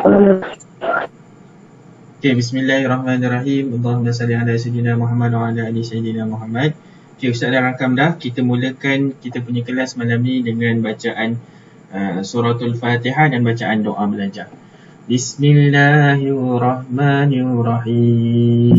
Okay, bismillahirrahmanirrahim. Allahumma salli ala sayyidina Muhammad wa ala ali sayyidina Muhammad. Okay, Ustaz dah rakam dah. Kita mulakan kita punya kelas malam ni dengan bacaan suratul Fatihah dan bacaan doa belajar. Bismillahirrahmanirrahim.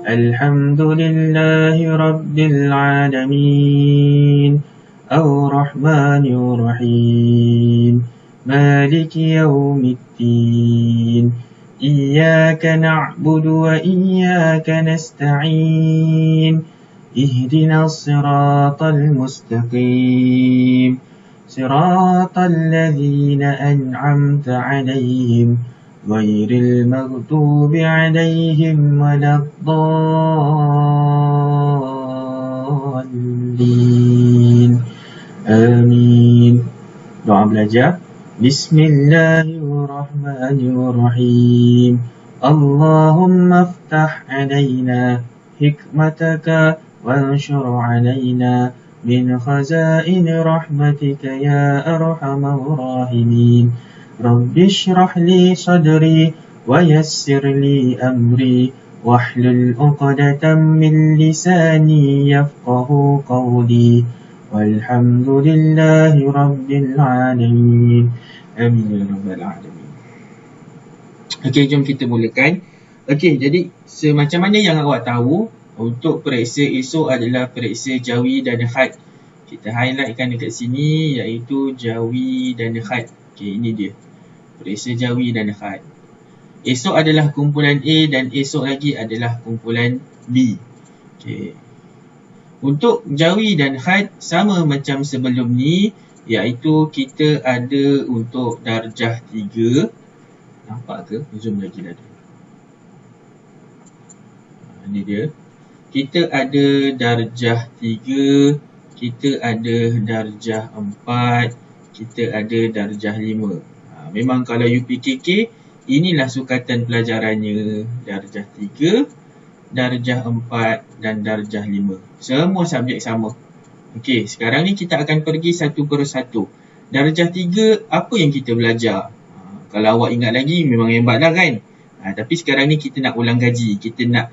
Alhamdulillahi rabbil alamin. Ar-Rahmanir-Rahim. Maliki yaumiddin. إياك نعبد وإياك نستعين اهدنا الصراط المستقيم صراط الذين أنعمت عليهم غير المغضوب عليهم ولا الضالين آمين. Doa belajar. Bismillahirrahmanirrahim. Allahumma aftah alaina hikmataka wanshur alaina min khazain rahmatika ya arhamar rahimin. Rabbi shrah li sadri wa yassir li amri wahlul 'uqdatam min lisani yafqahu qawli. Walhamdulillahi rabbil alamin. Amin ya rabbal alamin. Okey, jom kita mulakan. Okey, jadi semacam mana yang awak tahu, untuk periksa esok adalah periksa jawi dan khat. Kita highlightkan dekat sini, iaitu jawi dan khat. Okey, ini dia. Periksa jawi dan khat. Esok adalah kumpulan A dan esok lagi adalah kumpulan B. Okey. Untuk jawi dan khat sama macam sebelum ni, iaitu kita ada untuk darjah 3. Nampak ke? Zoom lagi dah. Ini dia. Kita ada darjah 3, kita ada darjah 4, kita ada darjah 5. Memang kalau UPKK, inilah sukatan pelajarannya. Darjah 3, darjah 4 dan darjah 5. Semua subjek sama. Okey, sekarang ni kita akan pergi satu persatu. Darjah 3, apa yang kita belajar? Kalau awak ingat lagi, memang hebat dah kan? Tapi sekarang ni kita nak ulang kaji. Kita nak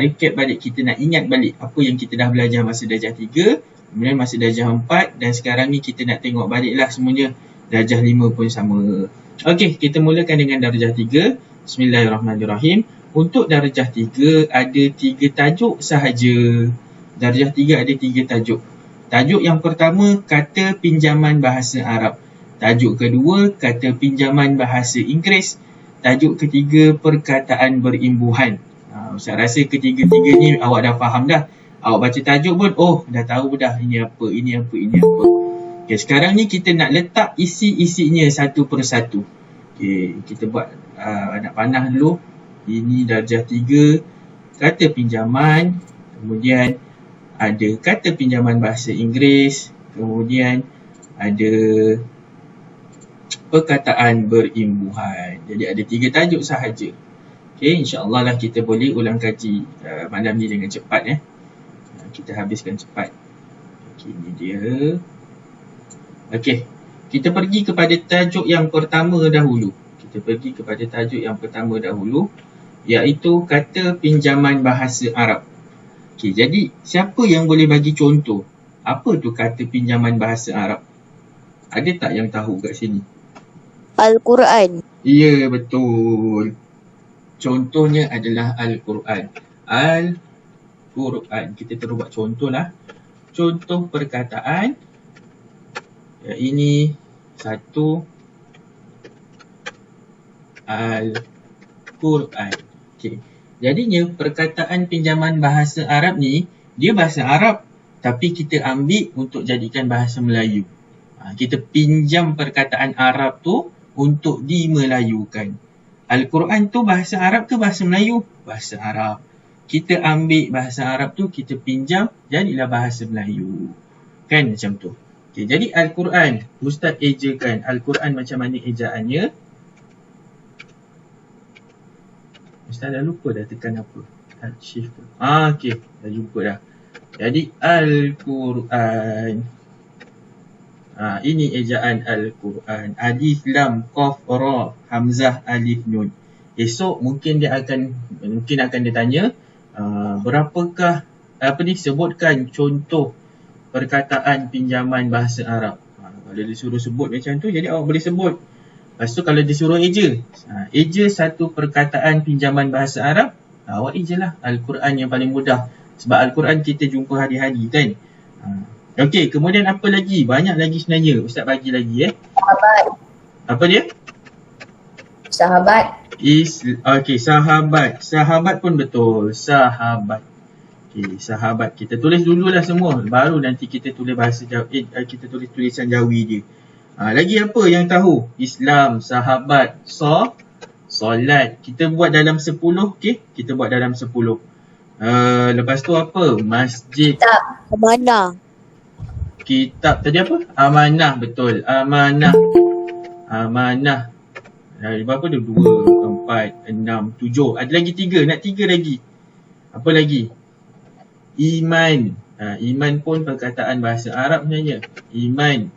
recap balik, kita nak ingat balik apa yang kita dah belajar masa darjah 3, kemudian masa darjah 4, dan sekarang ni kita nak tengok baliklah semuanya. Darjah 5 pun sama. Okey, kita mulakan dengan darjah 3. Bismillahirrahmanirrahim. Untuk darjah 3 ada 3 tajuk sahaja. Darjah 3 ada 3 tajuk. Tajuk yang pertama, kata pinjaman bahasa Arab. Tajuk kedua, kata pinjaman bahasa Inggeris. Tajuk ketiga, perkataan berimbuhan. Ustaz rasa ketiga-tiga ni awak dah faham dah. Awak baca tajuk pun, dah tahu dah ini apa, ini apa, ini apa. Okay, sekarang ni kita nak letak isi-isinya satu persatu. Okay, kita buat anak panah dulu. Ini darjah 3, kata pinjaman, kemudian ada kata pinjaman bahasa Inggeris, kemudian ada perkataan berimbuhan. Jadi ada 3 tajuk sahaja. Okey, insya-Allah lah kita boleh ulang kaji malam ni dengan cepat . Kita habiskan cepat. Okey, ini dia. Okey, kita pergi kepada tajuk yang pertama dahulu. Iaitu kata pinjaman bahasa Arab. Okey, jadi siapa yang boleh bagi contoh? Apa tu kata pinjaman bahasa Arab? Ada tak yang tahu kat sini? Al-Quran. Ya, betul. Contohnya adalah Al-Quran. Al-Quran. Kita terus buat contoh lah. Contoh perkataan. Ya, ini satu. Al-Quran. Okay. Jadinya perkataan pinjaman bahasa Arab ni, dia bahasa Arab tapi kita ambil untuk jadikan bahasa Melayu. Kita pinjam perkataan Arab tu untuk dimelayukan. Al-Quran tu bahasa Arab ke bahasa Melayu? Bahasa Arab. Kita ambil bahasa Arab tu, kita pinjam, jadilah bahasa Melayu. Kan macam tu. Okay, jadi Al-Quran, Ustaz ejakan Al-Quran macam mana ejaannya? Ustaz dah lupa dah tekan apa. Shift tu. Okey, dah jumpa dah. Jadi Al-Quran. Ini ejaan Al-Quran. Alif, lam, qaf, ra, hamzah, alif, nun. Esok mungkin akan ditanya, berapakah, sebutkan contoh perkataan pinjaman bahasa Arab. Kalau disuruh sebut macam tu, jadi awak boleh sebut. Lepas tu kalau disuruh eja, eja satu perkataan pinjaman bahasa Arab, awak eja lah. Al-Quran yang paling mudah. Sebab Al-Quran kita jumpa hari-hari kan. Okey, kemudian apa lagi? Banyak lagi sebenarnya. Ustaz bagi lagi Sahabat. Apa dia? Sahabat. Okey, sahabat. Sahabat pun betul. Sahabat. Okey, sahabat. Kita tulis dululah semua. Baru nanti kita tulis bahasa Jawi, kita tulis tulisan Jawi dia. Lagi apa yang tahu? Islam, sahabat, solat. Kita buat dalam 10, okey? Kita buat dalam 10. Lepas tu apa? Masjid. Amanah. Kitab tadi apa? Amanah, betul. Amanah. Berapa tu? 2, 4, 6, 7. Ada lagi 3. Nak 3 lagi. Apa lagi? Iman. Iman pun perkataan bahasa Arab sebenarnya. Iman.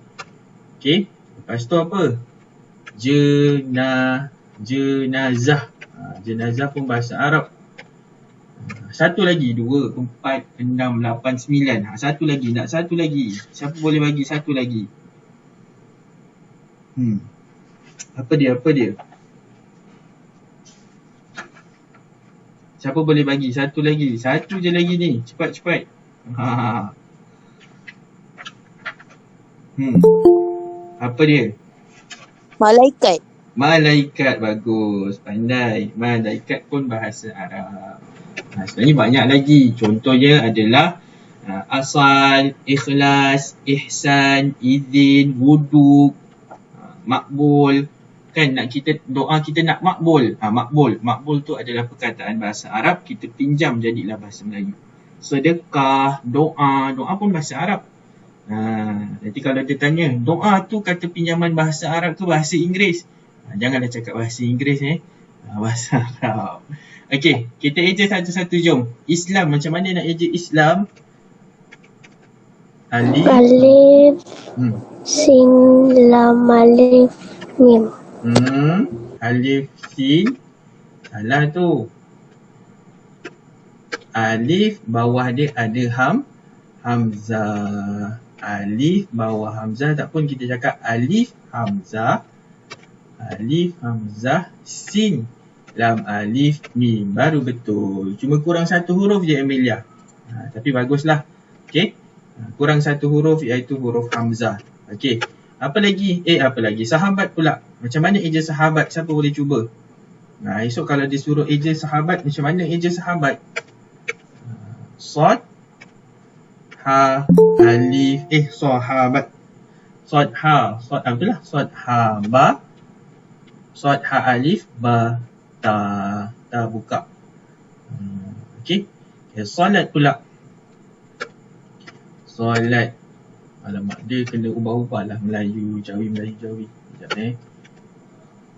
Okey. Lepas tu apa? Jenazah. Jenazah pun bahasa Arab. Satu lagi. 2, 4, 6, 8, 9. Satu lagi. Nak satu lagi. Siapa boleh bagi satu lagi? Apa dia? Siapa boleh bagi satu lagi? Satu je lagi ni. Cepat. Apa dia? Malaikat. Malaikat, bagus. Pandai. Malaikat pun bahasa Arab. Sebenarnya banyak lagi. Contohnya adalah asal, ikhlas, ihsan, izin, wuduk, makbul. Kan doa kita nak makbul. Makbul tu adalah perkataan bahasa Arab. Kita pinjam jadilah bahasa Melayu. Sedekah, doa pun bahasa Arab. Nanti kalau dia tanya, doa tu kata pinjaman bahasa Arab tu bahasa Inggeris. Janganlah cakap bahasa Inggeris bahasa Arab. Okey, kita eja satu-satu, jom. Islam, macam mana nak eja Islam? Alif. Sin, lam, alif, mim. Alif, sin. Salah tu. Alif, bawah dia ada hamzah. Alif, bawah hamzah. Tak pun kita cakap alif, hamzah. Alif, hamzah, sin. Lam, alif, mim. Baru betul. Cuma kurang satu huruf je Amelia. Tapi baguslah. Okey. Kurang satu huruf iaitu huruf hamzah. Okey. Apa lagi? Sahabat pula. Macam mana eja sahabat? Siapa boleh cuba? Esok kalau disuruh eja sahabat, macam mana eja sahabat? Sod, ha, alif, sahabat. Sod, ha. Sod, apalah? Sod, ha, ba. Sod, ha, alif, ba. Ta buka. Okey. Solat pula. Solat. Alamak, dia kena ubah-ubah lah Melayu, Jawi. Sekejap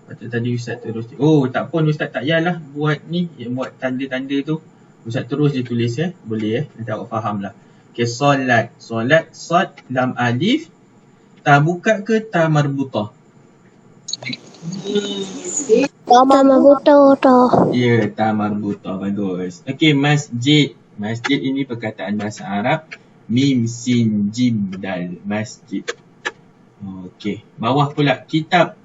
Patut tadi Ustaz terus. Tak pun Ustaz tak payahlah buat ni, buat tanda-tanda tu. Ustaz terus je tulis Boleh nanti awak faham lah. Okay, solat. Solat, sod, lam, alif. Ta buka ke ta marbutah? Ta marbutah. Ya, ta marbutah. Bagus. Okey, masjid. Masjid ini perkataan bahasa Arab. Mim, sin, jim, dal. Masjid. Okey. Bawah pula kitab.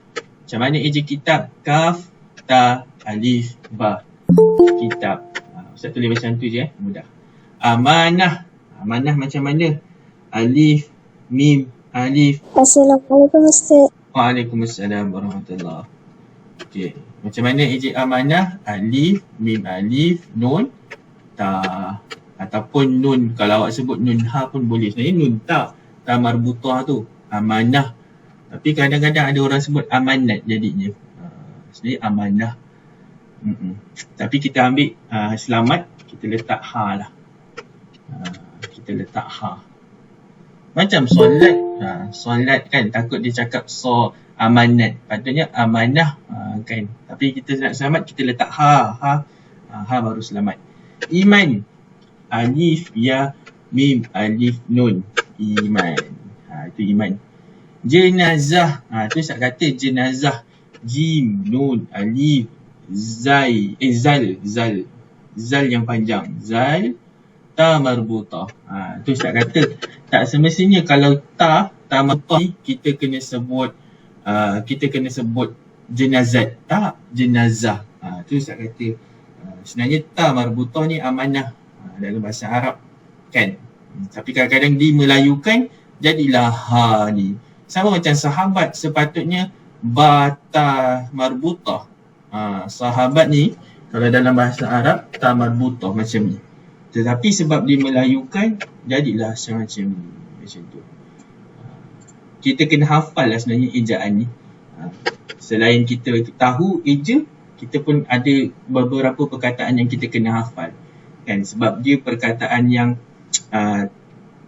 Macam mana eja kitab? Kaf, ta, alif, ba. Kitab. Ustaz tulis macam tu je mudah. Amanah. Amanah macam mana? Alif, mim, alif. Assalamualaikum Ustaz. Waalaikumsalam warahmatullahi. Okey. Macam mana eja amanah? Alif, mim, alif, nun, ta. Ataupun nun. Kalau awak sebut nun ha pun boleh. Sebenarnya nun ta. Ta marbutah tu. Amanah. Tapi kadang-kadang ada orang sebut amanat jadinya. Sebenarnya amanah. Tapi kita ambil selamat. Kita letak ha lah. Kita letak ha. Macam solat. Solat kan. Takut dia cakap amanat. Patutnya amanah kan. Tapi kita nak selamat. Kita letak ha. Ha baru selamat. Iman. Alif, ya, mim, alif, nun. Iman. Itu iman. Jenazah. Tu Ustaz kata jenazah. Jim, nun, alif, zal. Zal yang panjang. Zal, ta marbutah. Tu Ustaz kata tak semestinya kalau ta marbutah ni kita kena sebut jenazat. Tak, jenazah. Tu Ustaz kata sebenarnya ta marbutah ni amanah dalam bahasa Arab kan. Tapi kadang-kadang dimelayukan jadilah ha ni. Sama macam sahabat sepatutnya bata marbutah. Sahabat ni kalau dalam bahasa Arab ta marbutah macam ni. Tetapi sebab dimelayukan jadilah semacam ni. Macam tu. Kita kena hafal lah sebenarnya ejaan ni. Selain kita tahu eja, kita pun ada beberapa perkataan yang kita kena hafal. Kan? Sebab dia perkataan yang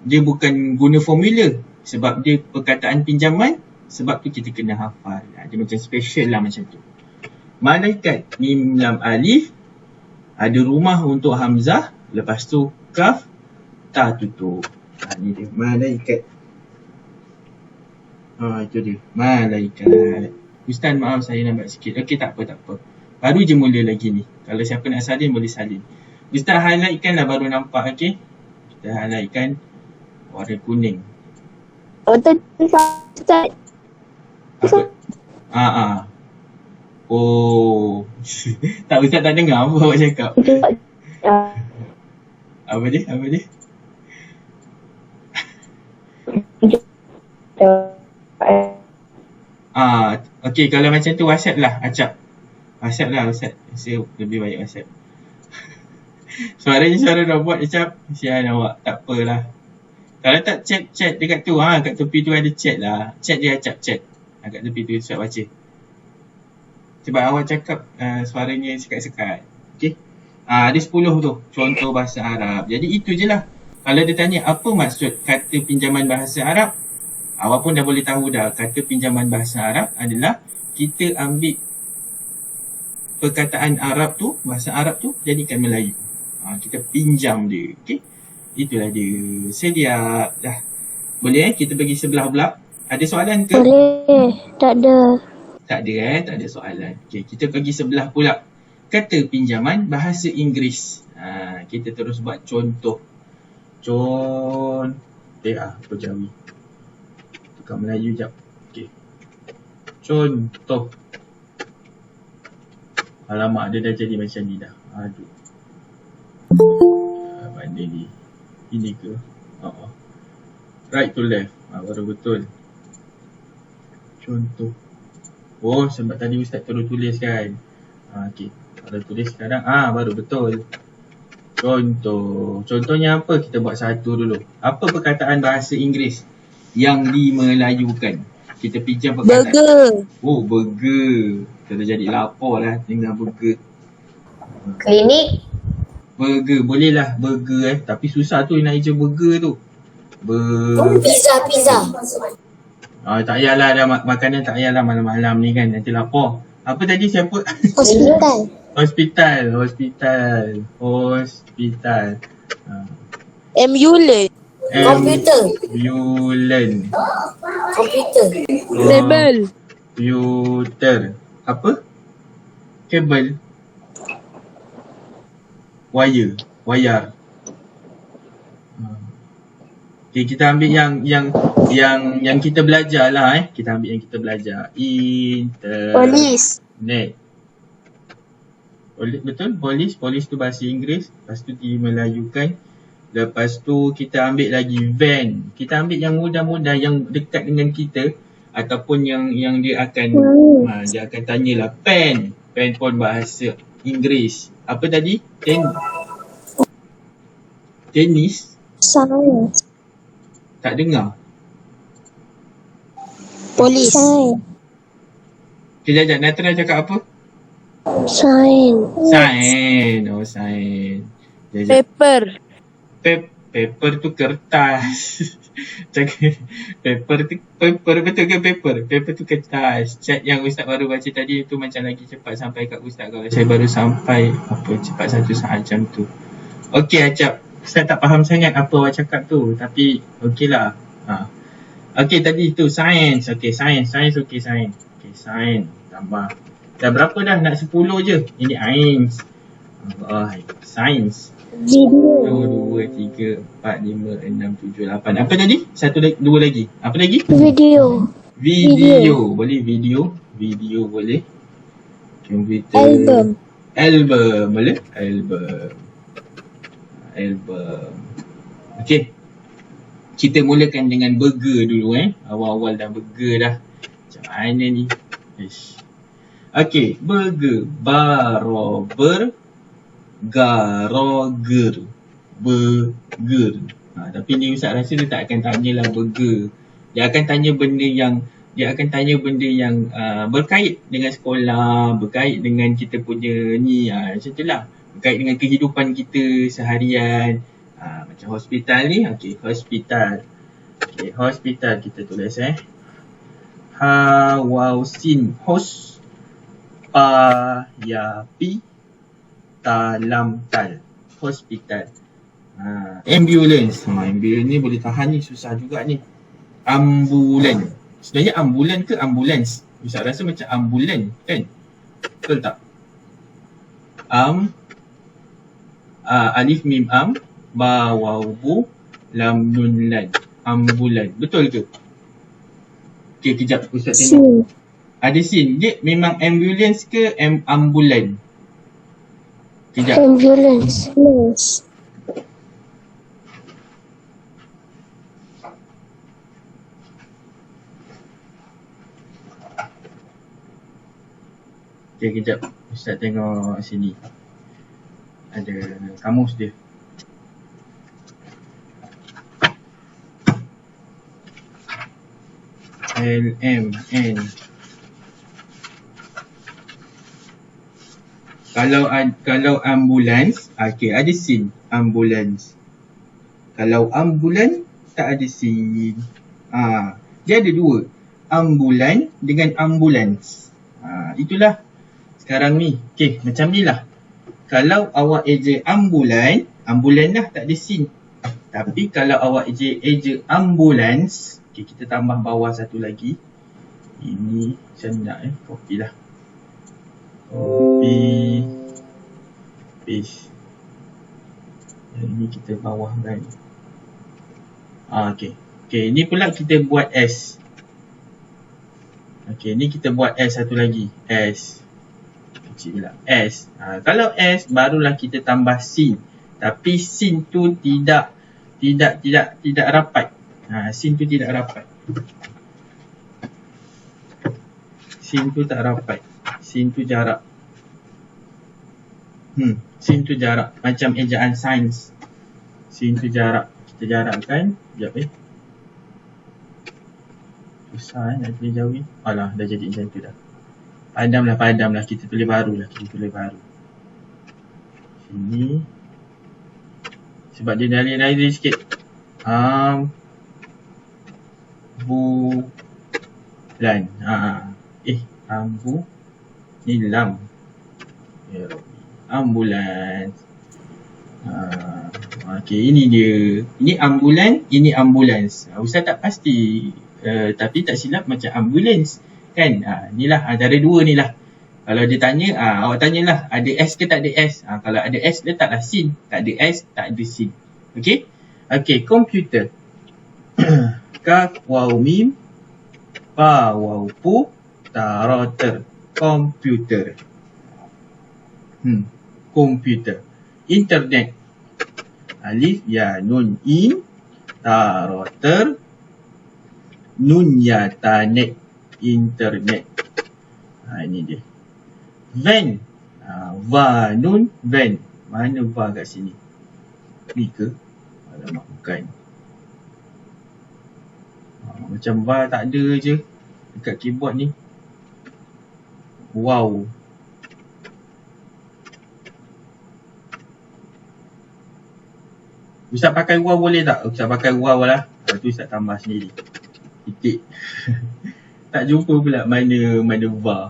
dia bukan guna formula. Sebab dia perkataan pinjaman, sebab tu kita kena hafal. Dia macam special lah macam tu. Malaikat, mim lam alif, ada rumah untuk hamzah, lepas tu kaf, ta tutup. Ni dia, malaikat. Itu dia, malaikat. Ustaz maaf saya lambat sikit. Okey, tak apa. Baru je mula lagi ni. Kalau siapa nak salin boleh salin. Ustaz highlightkan lah baru nampak, okey? Kita highlightkan warna kuning. Ustaz. Apa? Oh. Tak, Ustaz tak dengar apa awak cakap. Apa dia? Okey, kalau macam tu WhatsApp lah, Acap. WhatsApp lah, Ustaz. Saya lebih baik WhatsApp. Suaranya suara robot, Acap. Sian awak, tak apalah. Kalau tak chat dekat tu, kat tepi tu ada chat lah. Chat dia, Acap, chat. Kat tepi tu, Ustaz baca. Sebab awak cakap suaranya sekat-sekat. Okey. Ada 10 tu, contoh bahasa Arab. Jadi itu je lah. Kalau dia tanya apa maksud kata pinjaman bahasa Arab, awak pun dah boleh tahu dah. Kata pinjaman bahasa Arab adalah kita ambil perkataan Arab tu, bahasa Arab tu, jadikan Melayu. Kita pinjam dia. Okey. Itulah dia. Sedia. Dah. Boleh kita pergi sebelah pula. Ada soalan ke? Boleh. Tak ada. Tak ada soalan. Okey, kita pergi sebelah pula. Kata pinjaman bahasa Inggeris. Kita terus buat contoh. Apa Jawi? Tukar Melayu jap. Okey. Contoh. Alamak, dia dah jadi macam ni dah. Aduh. Mana ni? Ini ke? Right to left. Baru betul. Contoh. Oh, sebab tadi Ustaz terus tulis kan. Okey. Kalau tulis sekarang, baru betul. Contoh. Contohnya apa? Kita buat satu dulu. Apa perkataan bahasa Inggeris yang dimelayukan? Kita pinjam perkataan. Burger. Oh, burger. Kita jadi lapar lah dengan burger. Klinik. Burger. Boleh lah burger Tapi susah tu nak eja burger tu. Pizza. Tak payahlah dah makanan, tak payahlah malam-malam ni kan. Nanti lapar. Apa tadi siapa? Hospital. Hospital. Ambulance. Komputer. Komputer. Komputer. Apa? Kabel. Wire. Okay, kita ambil yang kita belajar lah Kita ambil yang kita belajar. Polis. Internet. Betul? Polis tu bahasa Inggeris. Lepas tu dimelayukan. Lepas tu kita ambil lagi van. Kita ambil yang mudah-mudah yang dekat dengan kita. Ataupun yang dia akan dia akan tanyalah. Pen pun bahasa Inggeris. Apa tadi? Tenis. Science. Tak dengar. Polis. Kejap, Natra cakap apa? Science. Sains. Paper. Paper tu kertas. Paper betul ke paper? Paper tu kertas. Chat yang Ustaz baru baca tadi tu macam lagi cepat sampai kat Ustaz. Kalau saya baru sampai cepat 1 saat jam tu. Okey Acap. Ustaz tak faham sangat apa awak cakap tu. Tapi okey lah. Okey, tadi tu science. Okey, science. Okey, science. Okey, science. Tambah. Dah berapa dah? Nak 10 je. Ini ains. Science. Video. 1, 2, 3, 4, 5, 6, 7, 8. Apa tadi? Dua lagi. Apa lagi? Video. Video. Boleh video. Video boleh. Komputer. Album. Boleh? Album. Okey. Kita mulakan dengan burger dulu Awal-awal dah burger dah. Macam mana ni? Okey, burger. Barober. Garoger. Burger. Tapi ni Ustaz rasa dia tak akan tanyalah burger. Dia akan tanya benda yang berkait dengan sekolah, berkait dengan kita punya ni, macam tu lah. Berkait dengan kehidupan kita seharian. Macam hospital ni, okey, hospital. Okey, hospital kita tulis Hawausin hos pa ya pi talam tal. Hospital. Ambulance. Ambulance ni boleh tahan ni, susah juga ni. Ambulan. Sebenarnya ambulan ke ambulans? Ustaz rasa macam ambulan kan? Betul tak? Alif mim ba waw bu lam nun lan. Ambulan. Betul ke? Okey, kejap Ustaz tengok. Ada sin. Dia memang ambulance ke ambulan? Kejap. Ambulance. Okay, kejap. Ustaz tengok sini. Ada kamus dia. LMN. Kalau ambulans, okey, ada sin ambulans. Kalau ambulan tak ada sin. Dia ada dua. Ambulan dengan ambulans. Itulah sekarang ni. Okey, macam ni lah. Kalau awak eja ambulan lah tak ada sin. Tapi kalau awak eja ambulans, okey, kita tambah bawah satu lagi. Ini macam nak copy lah. Copy. Paste. Dan ini kita bawahkan. Okey. Okey, ni pula kita buat S. Okey, ni kita buat S satu lagi. S. Kecil pula. S. Kalau S, barulah kita tambah sin. Tapi sin tu tidak rapat. Sin tu tidak rapat. Sin tu tak rapat. Sin tu jarak. Sin tu jarak. Macam ejaan sains. Sin tu jarak. Kita jarakkan. Sekejap susah nak tulis jauh ni. Alah, dah jadi macam tu dah. Padamlah. Kita tulis baru lah. Sini. Sebab dia lari sikit. Ambulan. Ambu. Ni lam. Ya Rabbi. Ambulans. Okey, ini dia. Ini ambulan, ini ambulans. Ustaz tak pasti. Tapi tak silap macam ambulans. Kan? Inilah antara dua ni lah. Kalau dia tanya, awak tanyalah ada S ke tak ada S. Kalau ada S, letaklah sin. Tak ada S, tak ada sin. Okey? Okey, komputer. Kaf, waw, mim. Pa, waw, pu. Ta, ra, ter. Komputer. Komputer. Internet. Alif, ya, nun, in. Ta, ra, ter. Nun, ya, ta, net. Internet. Ini dia. Van. Va, nun, van. Mana va kat sini? Ni ke? Alamak, bukan. Macam va tak ada je dekat keyboard ni. Wow. Ustaz pakai wow boleh tak? Ustaz pakai wow lah. Tu Ustaz tambah sendiri. Titik. Tak jumpa pula mana va.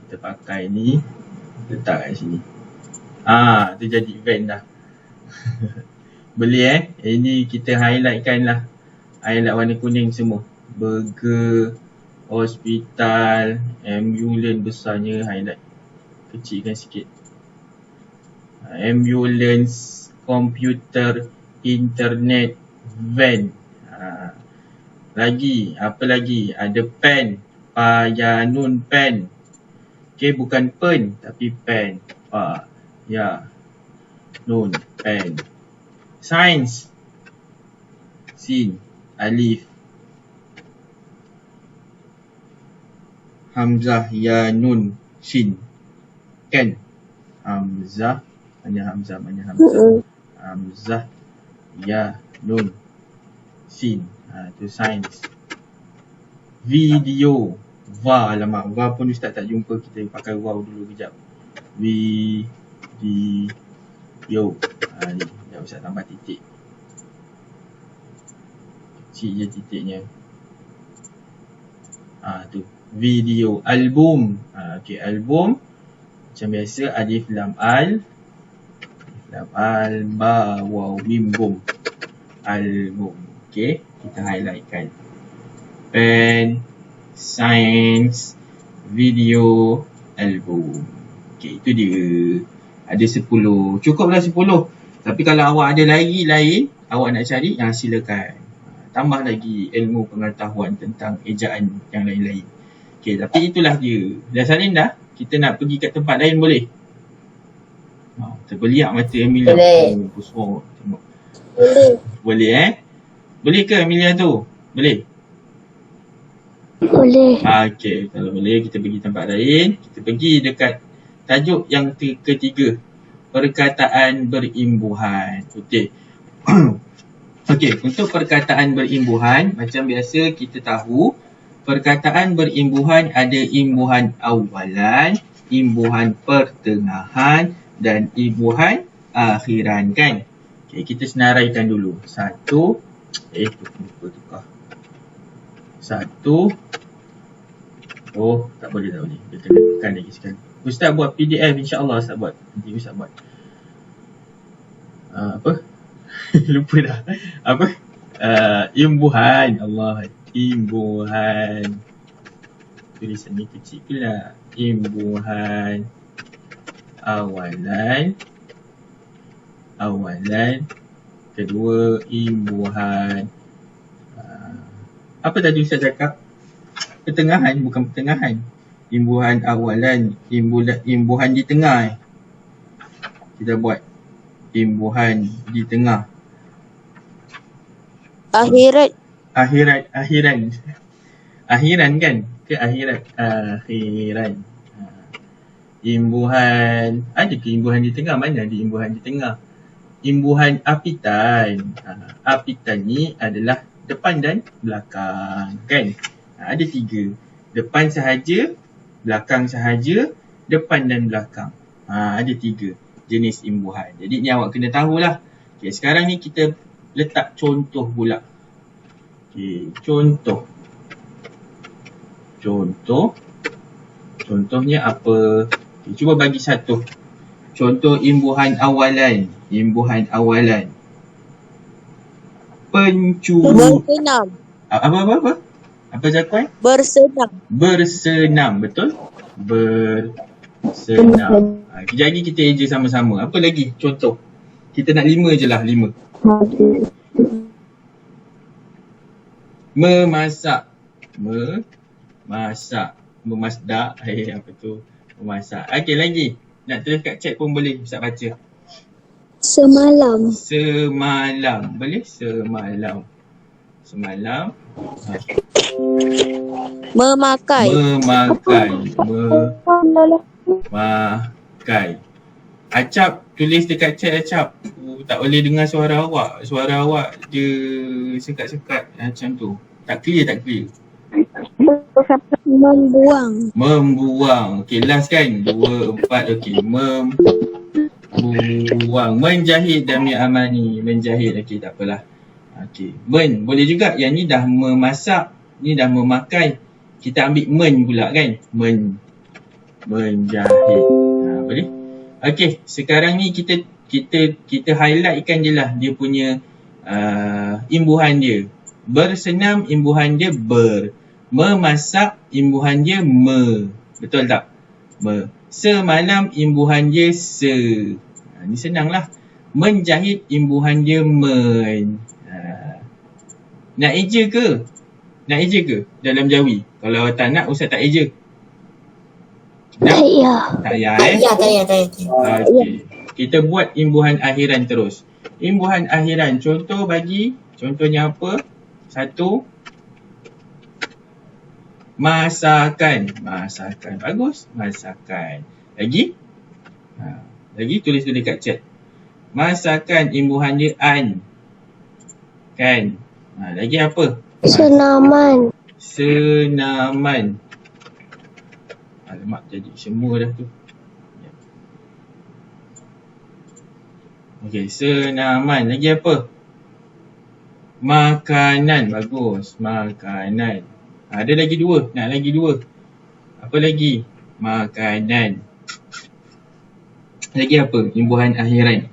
Kita pakai ni. Letak kat sini. Tu jadi van dah. Boleh Ini kita highlightkan lah. Highlight warna kuning semua. burger, hospital, ambulans besarnya highlight. Kecilkan sikit. Ambulans, komputer, internet, van. Lagi, apa lagi? Ada pen, payanun pen. Okay, bukan pen tapi pen. Ya. Nun, pen. Sains. Sin, alif. Hamzah, ya, nun, shin. Kan? Hamzah. Mana Hamzah? Hamzah, ya, nun, sin. Itu sains. Video. Alamak. Pun Ustaz tak jumpa. Kita pakai wow dulu kejap. Video. Ni. Dah Ustaz tambah titik. Kecil je titiknya. Tu. Video. Album. Okay, album. Macam biasa. Alif lam al. Ba, waw, mim, bum. Album. Okay. Kita highlightkan. Pen, science, video, album. Okay, itu dia. Ada 10. Cukuplah 10. Tapi kalau awak ada lagi lain, awak nak cari, silakan. Tambah lagi ilmu pengetahuan tentang ejaan yang lain-lain. Okay, tapi itulah dia. Dah salin dah? Kita nak pergi kat tempat lain boleh? Terbeliak mata Amelia. Boleh. Tengok. Boleh. Boleh Boleh ke Amelia tu? Boleh? Boleh. Okey, kalau boleh kita pergi tempat lain. Kita pergi dekat tajuk yang ketiga. Perkataan berimbuhan. Okey. Okey, untuk perkataan berimbuhan, macam biasa kita tahu, perkataan berimbuhan ada imbuhan awalan, imbuhan pertengahan dan imbuhan akhiran, kan? Okey, kita senaraikan dulu. Tukar. Tak boleh. Kita tekan lagi sekali. Ustaz buat PDF, insya-Allah Ustaz buat. Nanti Ustaz buat. Lupa dah. Imbuhan. Imbuhan. Tulisan ni kecil pula. Imbuhan. Awalan. Kedua, imbuhan. Apa tadi Ustaz cakap? Pertengahan, bukan pertengahan. Imbuhan awalan, imbuhan di tengah. Kita buat imbuhan di tengah. Akhiran kan? Ke akhirat? Akhiran. Imbuhan. Ada ke imbuhan di tengah? Mana ada imbuhan di tengah? Imbuhan apitan. Apitan ni adalah depan dan belakang, kan? Ada 3. Depan sahaja, belakang sahaja, depan dan belakang. Ada 3 jenis imbuhan. Jadi ni awak kena tahulah. Okay, sekarang ni kita letak contoh pula. Okay, Contohnya apa? Okay, cuba bagi satu. Contoh imbuhan awalan. Pencuri. Bersenam. Apa? Apa Zakuan? Bersenam, betul? Bersenam. Kejap lagi kita eja sama-sama. Apa lagi contoh? Kita nak 5 je lah, 5. Memasak. Memasdak. Apa tu? Memasak. Okey, lagi. Nak tulis kat chat pun boleh. Ustaz baca. Semalam. Boleh? Semalam. Memakai. Acap, tulis dekat chat Acap. Tak boleh dengar suara awak. Suara awak dia sekat-sekat macam tu. Tak clear. Membuang. Okey, last kan? 2, 4. Okey, membuang. Menjahit Dami Amani. Menjahit. Okey, tak apalah. Okey, boleh juga. Yang ni dah memasak, ni dah memakai. Kita ambil pula kan? Menjahit. Boleh? Okey, sekarang ni kita highlightkan je lah dia punya imbuhan dia. Bersenam imbuhan dia ber. Memasak imbuhan dia me. Betul tak? Me. Semalam imbuhan dia se. Ni senanglah. Menjahit imbuhan dia men. Nak eja ke? Nak eja ke dalam Jawi? Kalau tak nak, Ustaz tak eja. Nak? Tak ya. Tak payah Tak payah. Okey. Kita buat imbuhan akhiran terus. Imbuhan akhiran. Contoh bagi. Contohnya apa? 1. Masakan. Masakan. Bagus. Masakan. Lagi? Lagi tulis tu dekat chat. Masakan imbuhan dia an. Kan? Lagi apa? Senaman. Senaman. Alamak, jadi semua dah tu. Okey, senaman. Lagi apa? Makanan. Bagus. Makanan. Ada lagi 2. Nak lagi 2. Apa lagi? Makanan. Lagi apa? Imbuhan akhiran.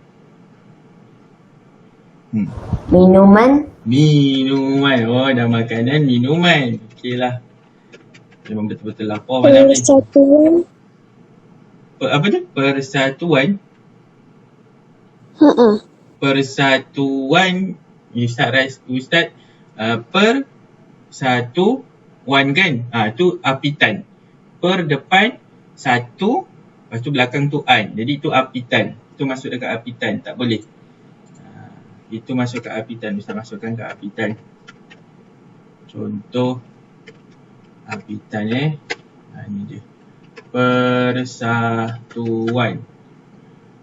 Minuman. Minuman. Oh, dah makanan, minuman. Okey lah. Memang betul-betul lapar malam ni. Persatuan. Apa tu? Persatuan. Persatuan. Ustaz persatuan kan? Tu apitan. Per depan satu, lepas tu belakang tu an. Jadi tu apitan. Itu masuk dekat apitan. Tak boleh. Itu masuk ke apitan. Ustaz masukkan ke apitan. Contoh apitan ni dia. Persatuan.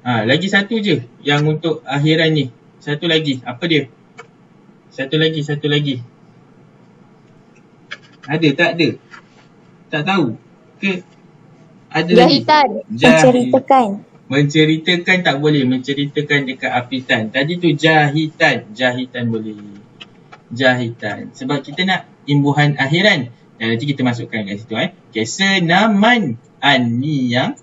Lagi satu je yang untuk akhiran ni. Satu lagi. Apa dia? Satu lagi. Ada tak ada? Tak tahu ke? Ada Jahitan. lagi? Menceritakan. Menceritakan tak boleh. Menceritakan dekat apitan. Tadi tu jahitan. Jahitan boleh. Jahitan. Sebab kita nak imbuhan akhiran. Dan nanti kita masukkan kat situ. Okay. Senaman. An ni yang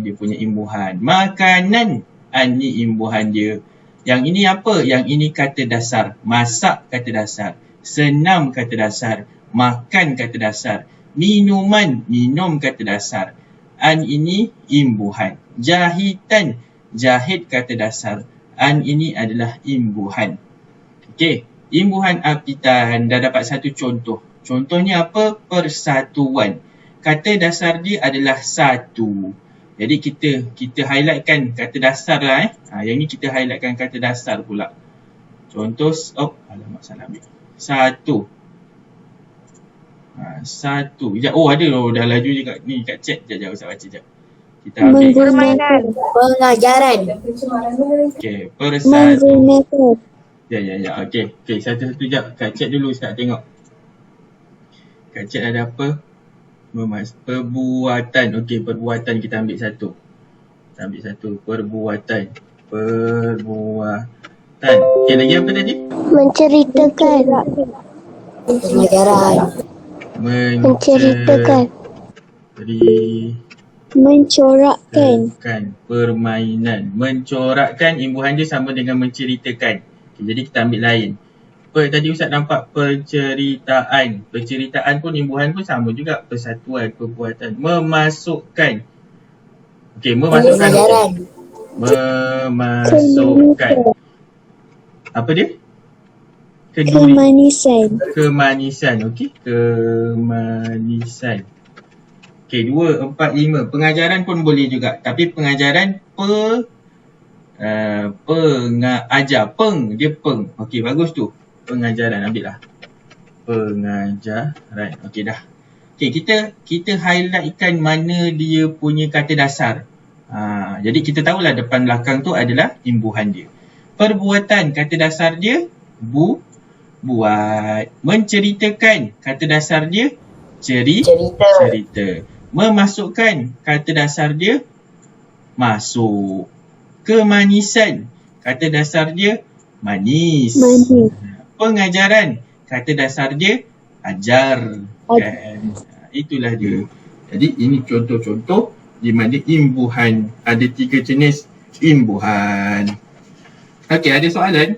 dia punya imbuhan. Makanan. An ni imbuhan dia. Yang ini apa? Yang ini kata dasar. Masak kata dasar. Senam kata dasar. Makan kata dasar. Minuman. Minum kata dasar. An ini imbuhan. Jahitan. Jahit kata dasar. An ini adalah imbuhan. Okey. Imbuhan apitan. Dah dapat satu contoh. Contohnya apa? Persatuan. Kata dasar dia adalah satu. Jadi kita highlightkan kata dasar lah. Yang ni kita highlightkan kata dasar pula. Contoh. Alamak salah ambil. Satu. Satu. Ada dah laju je kat chat. Sekejap Ustaz baca sekejap. Kita ambil. Permainan. Pengajaran. Okey, persatuan. Ya. Okey, satu-satu sekejap. Kat chat dulu Ustaz tengok. Kat chat ada apa? Perbuatan. Okey, perbuatan kita ambil satu. Perbuatan. Okey, lagi apa tadi? Menceritakan. Pengajaran. Menceritakan. Mencorakkan. Permainan. Mencorakkan imbuhan dia sama dengan menceritakan. Okay, jadi kita ambil lain. Tadi Ustaz nampak penceritaan. Penceritaan pun imbuhan pun sama juga. Persatuan, perbuatan. Memasukkan. Okey, memasukkan. Memasukkan. Apa dia? Kemanisan. Okey, kemanisan. Okey, 2, 4, 5. Pengajaran pun boleh juga. Tapi pengajaran pengajar. Dia peng. Okey, bagus tu. Pengajaran, ambil lah. Pengajaran. Okey dah. Okey, kita highlightkan mana dia punya kata dasar. Jadi kita tahulah depan belakang tu adalah imbuhan dia. Perbuatan, kata dasar dia buat. Menceritakan, kata dasar dia cerita. Memasukkan, kata dasar dia masuk. Kemanisan, kata dasar dia manis. Pengajaran, kata dasar dia ajar. Kan? Itulah dia. Jadi ini contoh-contoh di mana imbuhan. Ada 3 jenis imbuhan. Okey, ada soalan?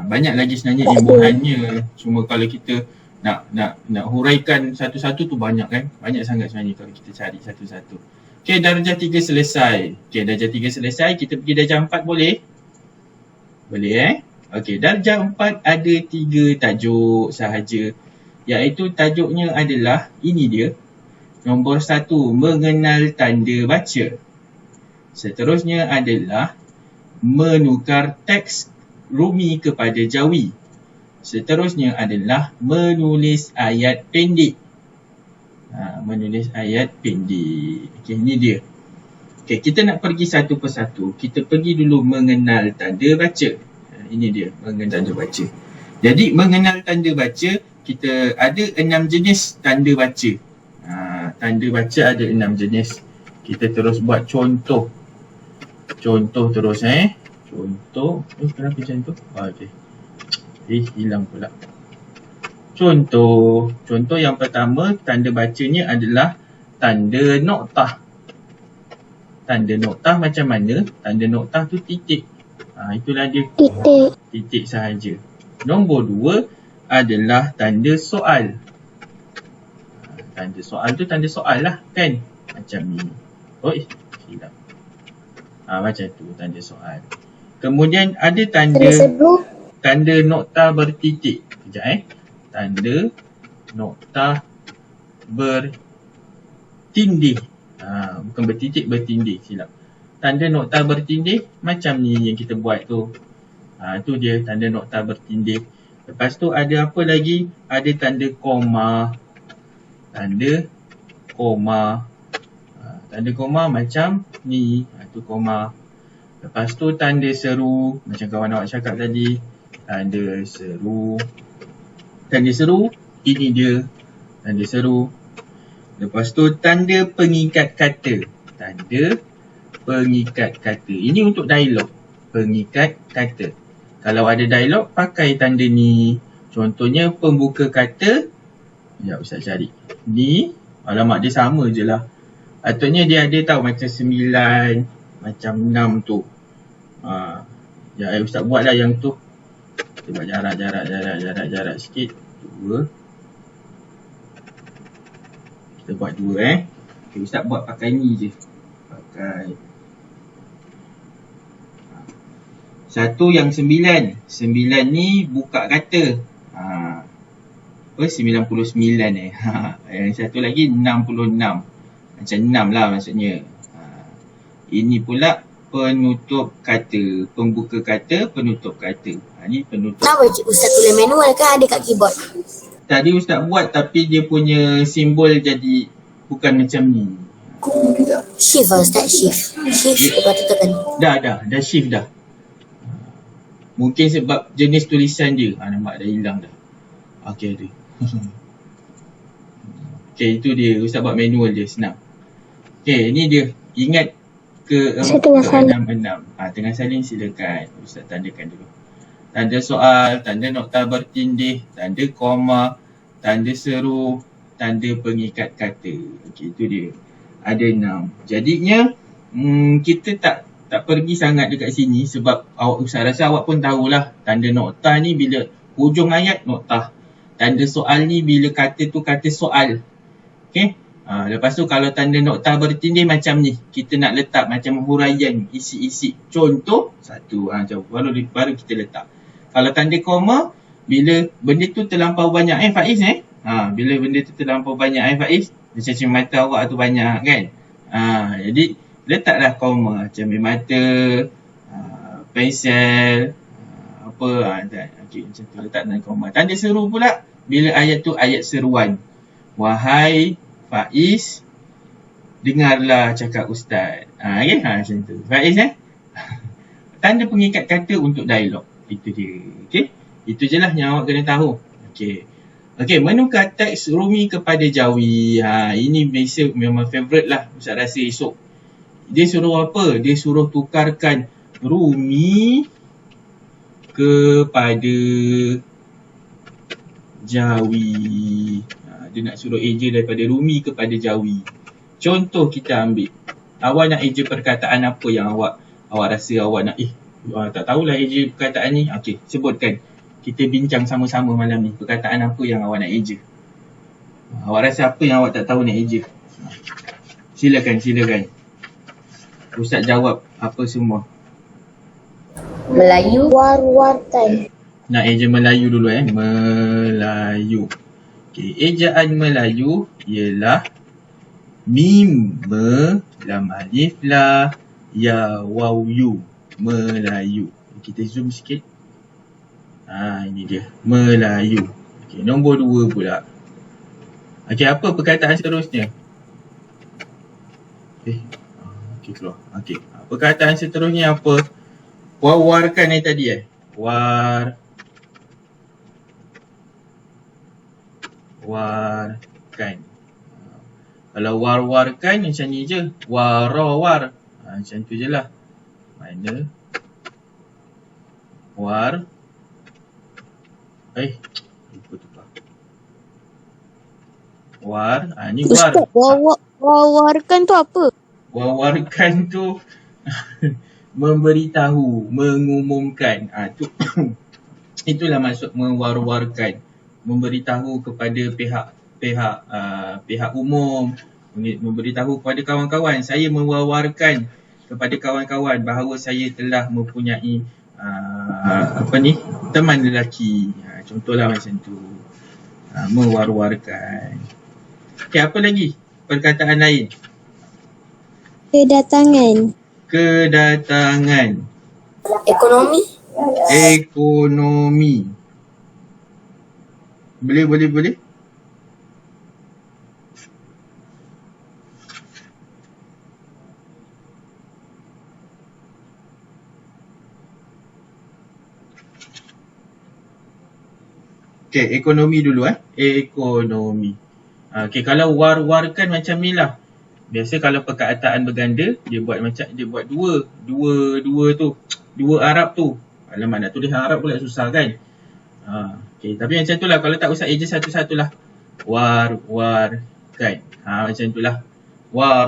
Banyak lagi sebenarnya imbuhannya. Cuma kalau kita nak huraikan satu-satu tu banyak kan. Banyak sangat sebenarnya kalau kita cari satu-satu. Okey, darjah 3 selesai. Okey, darjah 3 selesai. Kita pergi darjah 4 boleh? Boleh Okey, darjah 4 ada 3 tajuk sahaja. Iaitu tajuknya adalah, ini dia. Nombor 1, mengenal tanda baca. Seterusnya adalah menukar teks Rumi kepada Jawi. Seterusnya adalah menulis ayat pendek. Menulis ayat pendek. Okey, ini dia. Okey, kita nak pergi satu persatu. Kita pergi dulu mengenal tanda baca. Ini dia, mengenal tanda baca. Jadi, mengenal tanda baca, kita ada 6 jenis tanda baca. Tanda baca ada 6 jenis. Kita terus buat contoh. Contoh terus Contoh. Kenapa macam tu? Okey. Hilang pula. Contoh yang pertama, tanda bacanya adalah tanda noktah. Tanda noktah macam mana? Tanda noktah tu titik. Itulah dia. Titik sahaja. Nombor 2 adalah tanda soal. Tanda soal tu tanda soal lah kan? Macam ni. Hilang. Macam tu tanda soal. Kemudian ada tanda noktah bertitik. Sekejap Tanda noktah bertindih. Bukan bertitik, bertindih. Silap. Tanda noktah bertindih macam ni yang kita buat tu. Tu dia tanda noktah bertindih. Lepas tu ada apa lagi? Ada tanda koma. Tanda koma. Tanda koma macam ni. Tu koma. Lepas tu tanda seru. Macam kawan awak cakap tadi. Tanda seru. Tanda seru. Ini dia. Tanda seru. Lepas tu tanda pengikat kata. Tanda pengikat kata. Ini untuk dialog. Pengikat kata. Kalau ada dialog, pakai tanda ni. Contohnya pembuka kata. Sekejap Ustaz cari. Ni. Alamak, dia sama je lah. Patutnya dia ada tahu macam 9, macam 6 tu. Ustaz buat lah yang tu. Kita buat jarak sikit. 2. Kita buat 2 Okay, Ustaz buat pakai ni je. Pakai. Satu yang 9. 9 ni buka kata. 99 Yang satu lagi 66. Macam 6 lah maksudnya. Ini pula penutup kata. Pembuka kata, penutup kata. Ni penutup. Kenapa Ustaz tulis manual kan ada kat keyboard? Tadi Ustaz buat tapi dia punya simbol jadi bukan macam ni. Shift Ustaz, shift. Shift lepas tu tekan. Dah shift dah. Mungkin sebab jenis tulisan dia. Nampak dah hilang dah. Okey ada. Okey, itu dia. Ustaz buat manual dia, senang. Okey, ini dia. Ingat ke 6. Tengah salin silakan. Ustaz tandakan dulu. Tanda soal, tanda noktah bertindih, tanda koma, tanda seru, tanda pengikat kata. Okey, itu dia. Ada 6. Jadinya, kita tak pergi sangat dekat sini sebab Ustaz rasa awak pun tahulah tanda noktah ni bila hujung ayat noktah. Tanda soal ni bila kata tu kata soal. Okey. Lepas tu kalau tanda noktah bertindih macam ni, kita nak letak macam huraian isi-isi. Contoh satu. Baru kita letak. Kalau tanda koma, bila benda tu terlampau banyak Faiz bila benda tu terlampau banyak Faiz, macam mata awak tu banyak kan. Jadi letaklah koma, cermin mata, pensel, okey macam tu letak tanda koma. Tanda seru pula bila ayat tu ayat seruan. Wahai Faiz, dengarlah cakap Ustaz. Okay? Macam tu. Faiz Tanda pengikat kata untuk dialog. Itu dia. Okey. Itu je lah yang awak kena tahu. Okey. Okey, menukar teks Rumi kepada Jawi. Ini biasa memang favourite lah Ustaz rasa esok. Dia suruh apa? Dia suruh tukarkan Rumi kepada Jawi. Dia nak suruh eja daripada Rumi kepada Jawi. Contoh kita ambil. Awak nak eja perkataan apa yang awak rasa awak nak tak tahulah eja perkataan ni. Okey, sebutkan. kita bincang sama-sama malam ni. Perkataan apa yang awak nak eja? Awak rasa apa yang awak tak tahu nak eja? Silakan. Ustaz jawab apa semua. Melayu. War-warkan. Nak eja Melayu dulu Melayu. Okey, ejaan Melayu ialah mim, me, lam alif, la, ya, waw, yu. Melayu. Kita zoom sikit. Ini dia. Melayu. Okey, nombor 2 pula. Okey, apa perkataan seterusnya? Okey, keluar. Okey. Perkataan seterusnya apa? War-warkan ni tadi warkan. Kalau war-warkan macam ni je. War. Macam tu je lah. Mana? War. Lupa. War. Ni war. Ustaz, war-warkan tu apa? War-warkan tu memberitahu, mengumumkan. Itulah maksud mewar-warkan. Memberitahu kepada pihak umum, memberitahu kepada kawan-kawan. Saya mewar-warkan kepada kawan-kawan bahawa saya telah mempunyai teman lelaki. Contohlah macam tu. Mewar-warkan. Okey, apa lagi perkataan lain? Kedatangan. Ekonomi. Boleh. Okey, ekonomi dulu Ekonomi. Okey, kalau war-warkan macam ni lah. Biasa kalau perkataan berganda, dia buat dua tu. Dua Arab tu. Alamak, nak tulis Arab pula susah kan? Okey, tapi macam tu lah. Kalau tak usah eja satu-satu lah. War-warkan. Macam tu lah. War,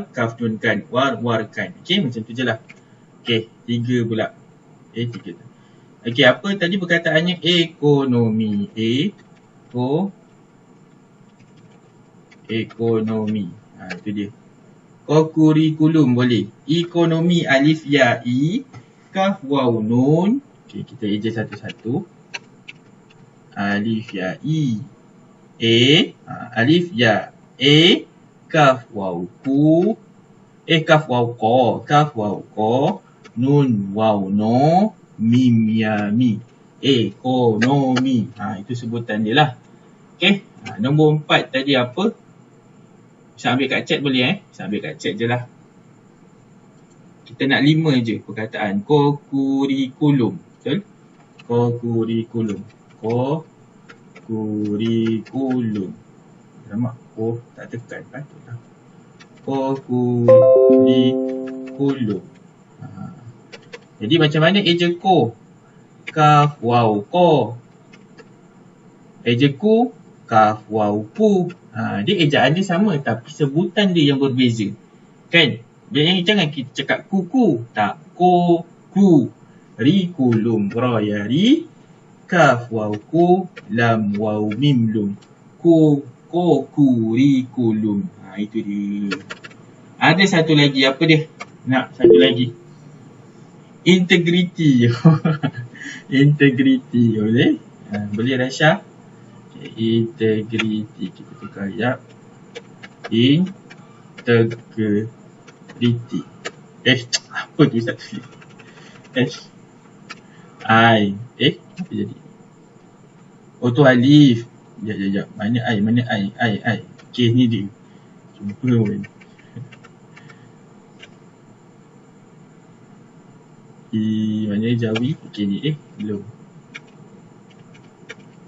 kaftunkan. War-warkan. Okey, macam tu je lah. Okey, 3 pula. 3 tu. Okey, apa tadi perkataannya? Ekonomi. Ekonomi. Itu dia. Kurikulum boleh. Ekonomi alif ya i, kaf waw nun. Okey, kita eja satu-satu. Alif ya i, alif ya kaf waw ku, kaf waw ko, nun waw no, mim ya mi. Ekonomi. Itu sebutan dia lah. Okey. Nombor 4 tadi apa? Saya ambil kat chat boleh Saya ambil kat chat je lah. Kita nak 5 je perkataan. Kurikulum. Betul? Kurikulum. Alamak. Tak tekan. Patutlah. Kurikulum. Jadi macam mana eja ko? Kaf waw ko. Eja ku. Kaf waw ku. Dia ejaan dia sama tapi sebutan dia yang berbeza. Kan? Jangan kita cakap kuku. Tak. Ku. Rikulum. Ra ya ri. Kaf waw ku. Lam waw mim lum. Kurikulum. Itu dia. Ada satu lagi. Apa dia? Nak satu lagi. Integriti. Integriti. Boleh? Boleh Rasha? Integriti. Kita tukar integriti. Apa tu Ustaz tulis? Apa jadi? Tu alif. Sekejap. Mana I? Okey, ni dia. Jumpa pun. Mana Jawi? Okey ni. Belum.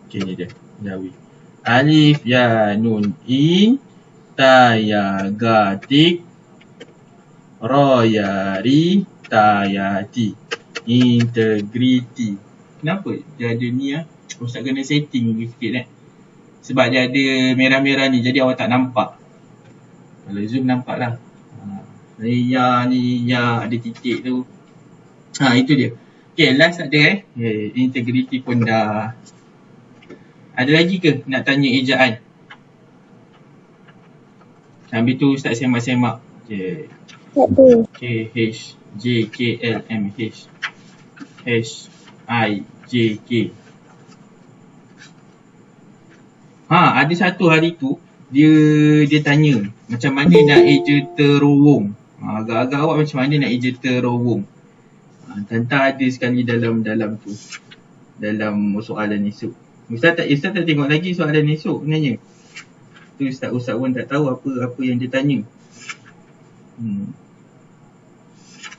Okey ni dia. Jawi. Alif ya nun in, ta ya ga tik, ra ya ri, ta ya ti. Integriti. Kenapa dia ada ni Ustaz kena setting sikit sebab dia ada merah-merah ni, jadi awak tak nampak. Kalau zoom nampak lah. Ni ya ada titik tu. Itu dia. Okay, last ada integrity pun dah. Ada lagi ke nak tanya ejaan? Sambil tu Ustaz semak-semak. Okay. Tak ada. K-H J-K-L-M-H H-I-J-K. Ada satu hari tu dia tanya macam mana nak eja terowong. Agak-agak awak macam mana nak eja terowong. Tentang ada sekali dalam tu. Dalam soalan esok. Ustaz tak tengok lagi soalan esok sebenarnya. Tu Ustaz pun tak tahu apa yang dia tanya.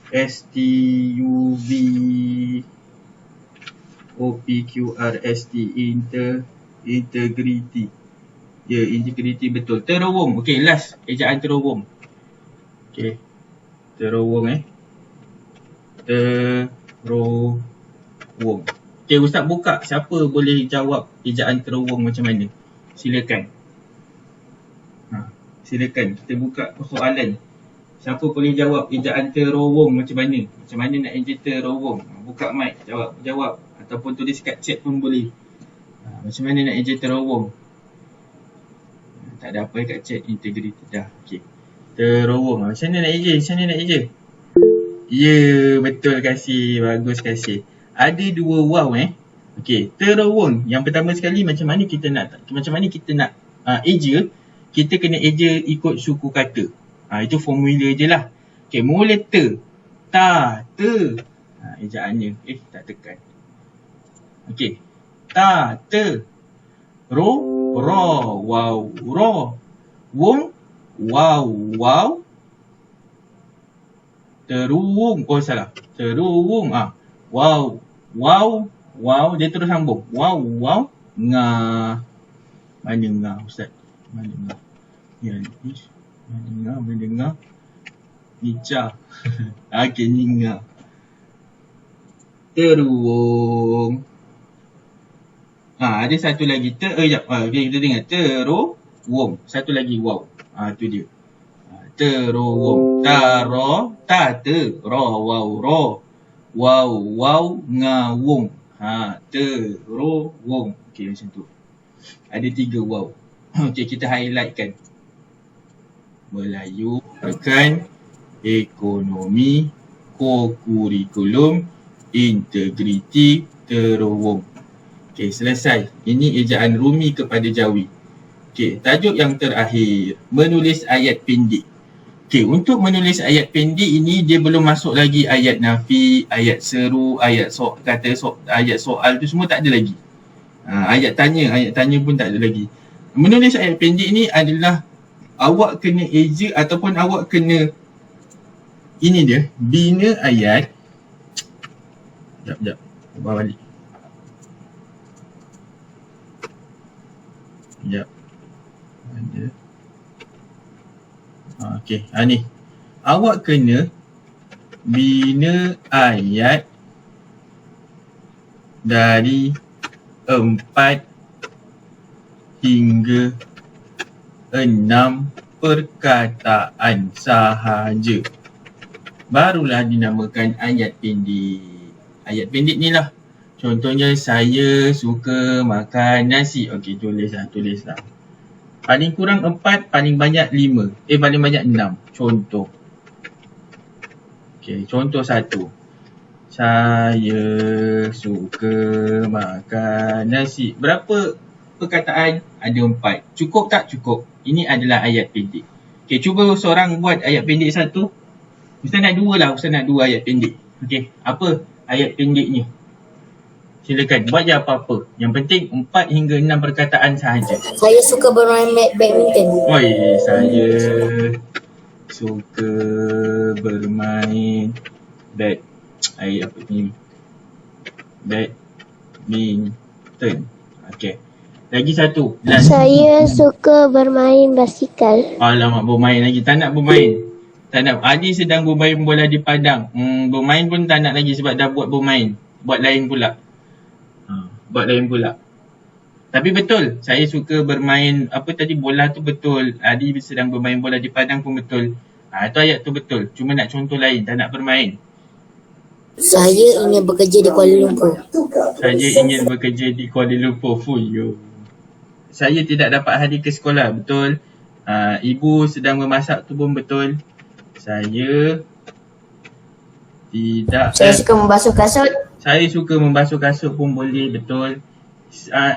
STUVOPQRST integrity. Ya, integrity betul. Terowong. Okey, last ejaan terowong. Okey. Terowong Terowong. Okey, Ustaz buka. Siapa boleh jawab ejaan terowong macam mana? Silakan. Silakan. Kita buka soalan. Siapa boleh jawab ejaan terowong macam mana? Macam mana nak eja terowong? Buka mic, jawab. Ataupun tulis kat chat pun boleh. Macam mana nak eja terowong? Tak ada apa kat chat, integrity dah. Okey. Terowong. Macam mana nak eja? Ya, betul kasih. Bagus kasih. Ada dua wow Okey, terowong. Yang pertama sekali macam mana kita nak eja? Kita kena eja ikut suku kata. Itu formula je lah. Okay, mula te. Ta, te. Ejaannya. Tak tekan. Okay. Ta, te. Ro, ro. Wow, ro. Wong, wow, wow. Teruwung. Oh, salah. Teruwung. Wow, wow, wow. Dia terus sambung. Wow, wow. Ngah. Mana ngah, Ustaz? Mana ngah? Ya, mendengar Nica. Okey, Ninga. Teruwong. Ada satu lagi. Okay, kita dengar. Terowong. Satu lagi wow. Tu dia. Terowong. Taro. Tata. Ro. Wow. Ro. Wow. Wow. Ngawong. Terowong. Okey, macam tu. Ada 3 wow. Okey, kita highlightkan. Melayu, rekan, ekonomi, kurikulum, integriti, terowong. Okey, selesai. Ini ejaan Rumi kepada Jawi. Okey, tajuk yang terakhir, menulis ayat pendek. Okey, untuk menulis ayat pendek ini dia belum masuk lagi ayat nafi, ayat seru, ayat soal tu semua tak ada lagi. Ayat tanya pun tak ada lagi. Menulis ayat pendek ni adalah awak kena eja ataupun awak kena bina ayat. Sekejap. Ubah balik. Sekejap. Ada. Okey. Ni. Awak kena bina ayat dari 4 hingga 6 perkataan sahaja. Barulah dinamakan ayat pendek. Ayat pendek ni lah. Contohnya, saya suka makan nasi. Okey, tulislah. Paling kurang 4, paling banyak 5. Paling banyak 6. Contoh. Okey, contoh 1. Saya suka makan nasi. Berapa perkataan? Ada 4. Cukup tak? Cukup. Ini adalah ayat pendek. Okey, cuba seorang buat ayat pendek satu. Ustaz nak 2 lah. Ustaz nak 2 ayat pendek. Okey, apa ayat pendeknya? Silakan, buat je apa-apa. Yang penting 4 hingga 6 perkataan sahaja. Saya suka bermain badminton. Saya suka bermain badminton. Okey. Lagi satu. Saya suka bermain basikal. Alamak, bermain lagi. Tak nak bermain. Tak nak. Adi sedang bermain bola di padang. Bermain pun tak nak lagi sebab dah buat bermain. Buat lain pula. Tapi betul. Saya suka bermain, bola tu betul. Adi sedang bermain bola di padang pun betul. Itu ayat tu betul. Cuma nak contoh lain. Tak nak bermain. Saya ingin bekerja di Kuala Lumpur. Saya ingin bekerja di Kuala Lumpur. Fuyo. Saya tidak dapat hadir ke sekolah. Betul. Ibu sedang memasak tu pun betul. Saya tidak. Saya suka membasuh kasut. Saya suka membasuh kasut pun boleh. Betul.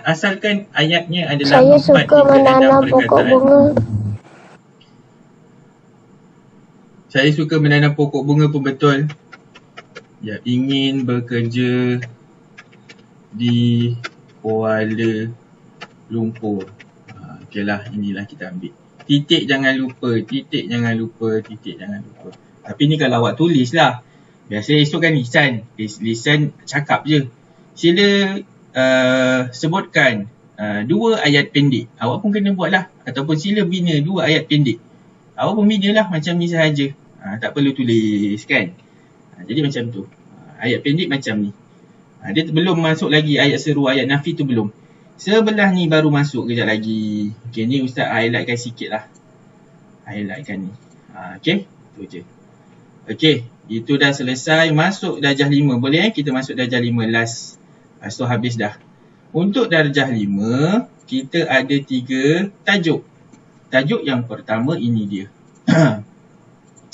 Asalkan ayatnya adalah Saya 4 suka hingga 6 menanam pokok perkataan. bunga. Saya suka menanam pokok bunga pun betul. Ya, ingin bekerja di Kuala Lumpur. Okeylah, inilah kita ambil. Titik jangan lupa, titik jangan lupa, titik jangan lupa. Tapi ni kalau awak tulis lah. Biasa esok kan lisan. Lisan cakap je. Sila sebutkan 2 ayat pendek. Awak pun kena buat lah. Ataupun sila bina 2 ayat pendek. Awak pun bina lah macam ni sahaja. Tak perlu tulis kan. Jadi macam tu. Ayat pendek macam ni. Dia belum masuk lagi ayat seru, ayat nafi tu belum. Sebelah ni baru masuk kejap lagi. Okay, ni Ustaz highlightkan sikit lah. Highlightkan ni. Okay, tu je. Okay, itu dah selesai. Masuk darjah 5. Boleh kita masuk darjah 5 last. Lepas tu habis dah. Untuk darjah 5, kita ada 3 tajuk. Tajuk yang pertama ini dia.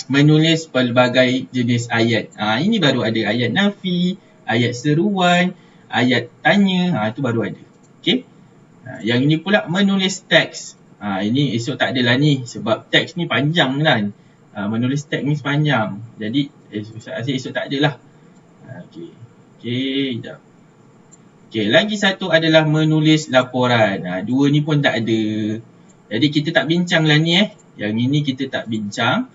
Menulis pelbagai jenis ayat. Ini baru ada ayat nafi, ayat seruan, ayat tanya. Itu baru ada. Okey. Yang ini pula menulis teks. Ini esok tak adalah ni. Sebab teks ni panjang kan. Menulis teks ni panjang. Jadi esok tak adalah. Okey. Okey, sekejap. Okey, lagi satu adalah menulis laporan. 2 ni pun tak ada. Jadi kita tak bincang lah ni Yang ini kita tak bincang.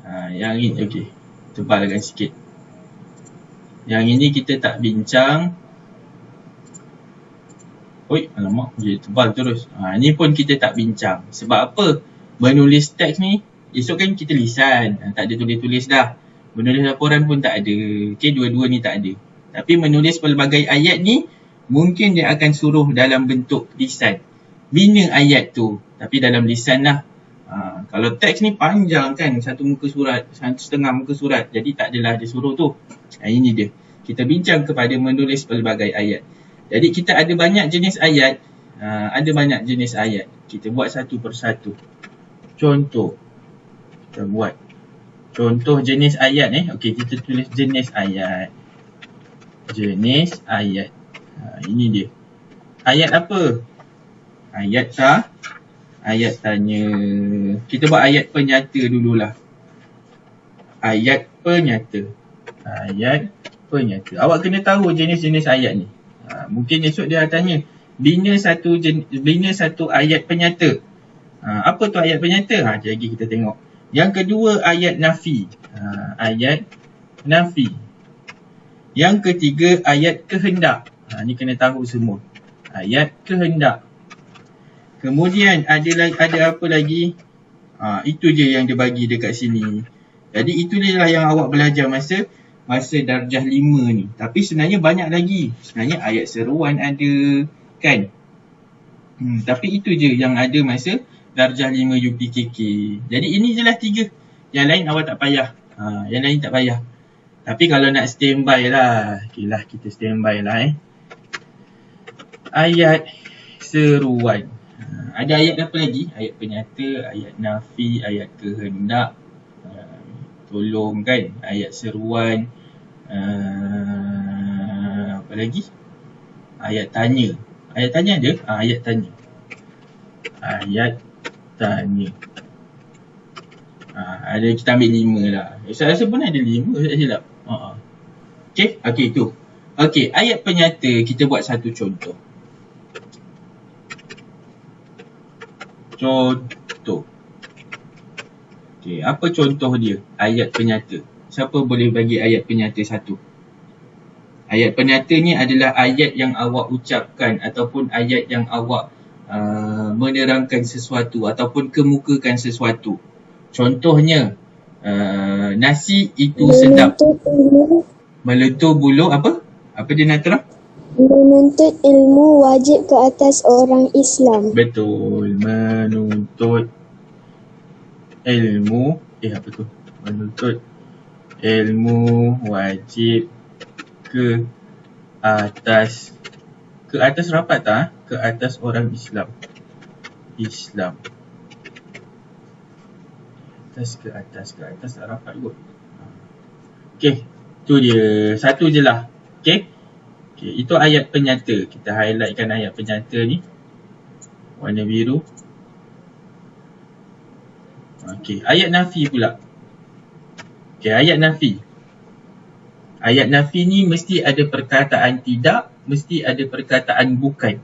Yang ini, okey. Tebalkan sikit. Yang ini kita tak bincang. Oi, alamak, dia tebal terus. Ni pun kita tak bincang. Sebab apa? Menulis teks ni, esok kan kita lisan. Tak ada tulis-tulis dah. Menulis laporan pun tak ada. Okey, dua-dua ni tak ada. Tapi menulis pelbagai ayat ni, mungkin dia akan suruh dalam bentuk lisan. Bina ayat tu. Tapi dalam lisan lah. Kalau teks ni panjang kan, 1 muka surat, 1,5 muka surat. Jadi tak adalah dia suruh tu. Ini dia. Kita bincang kepada menulis pelbagai ayat. Jadi kita ada banyak jenis ayat. Ada banyak jenis ayat. Kita buat satu persatu. Contoh. Kita buat. Contoh jenis ayat Okey, kita tulis jenis ayat. Jenis ayat. Ini dia. Ayat apa? Ayat tak? Ayat tanya. Kita buat ayat penyata dululah. Ayat penyata. Ayat penyata. Awak kena tahu jenis-jenis ayat ni. Mungkin esok dia tanya. Bina satu ayat penyata. Apa tu ayat penyata? Lagi kita tengok. Yang kedua ayat nafi. Ayat nafi. Yang ketiga ayat kehendak. Ni kena tahu semua. Ayat kehendak. Kemudian ada apa lagi? Itu je yang dia bagi dekat sini. Jadi itu je lah yang awak belajar masa darjah 5 ni. Tapi sebenarnya banyak lagi. Sebenarnya ayat seruan ada kan. Tapi itu je yang ada masa darjah 5 UPKK. Jadi ini je lah 3. Yang lain awak tak payah. Yang lain tak payah. Tapi kalau nak standby lah. Okay lah, kita standby lah Ayat seruan. Ada ayat apa lagi? Ayat penyata, ayat nafi, ayat kehendak. Tolong kan? Ayat seruan. Apa lagi? Ayat tanya. Ayat tanya ada? Ayat tanya. Ayat tanya. Ada, kita ambil 5 lah. Saya rasa pun ada 5. Saya tak silap. Okay? Okay, tu. Okay, ayat penyata. Kita buat satu contoh. Contoh. Okay, apa contoh dia? Ayat penyata. Siapa boleh bagi ayat penyata satu? Ayat penyata ni adalah ayat yang awak ucapkan ataupun ayat yang awak menerangkan sesuatu ataupun kemukakan sesuatu. Contohnya, nasi itu sedap. Melentur bulu apa? Apa dia nak terang? Menuntut ilmu wajib ke atas orang Islam. Betul. Menuntut ilmu. Apa tu? Menuntut ilmu wajib ke atas rapat tak? Ke atas orang Islam. Ke atas tak rapat kot. Okey, tu dia. Satu je lah. Okey, itu ayat penyata. Kita highlightkan ayat penyata ni. Warna biru. Okey, ayat nafi pula. Okey, ayat nafi. Ayat nafi ni mesti ada perkataan tidak, mesti ada perkataan bukan.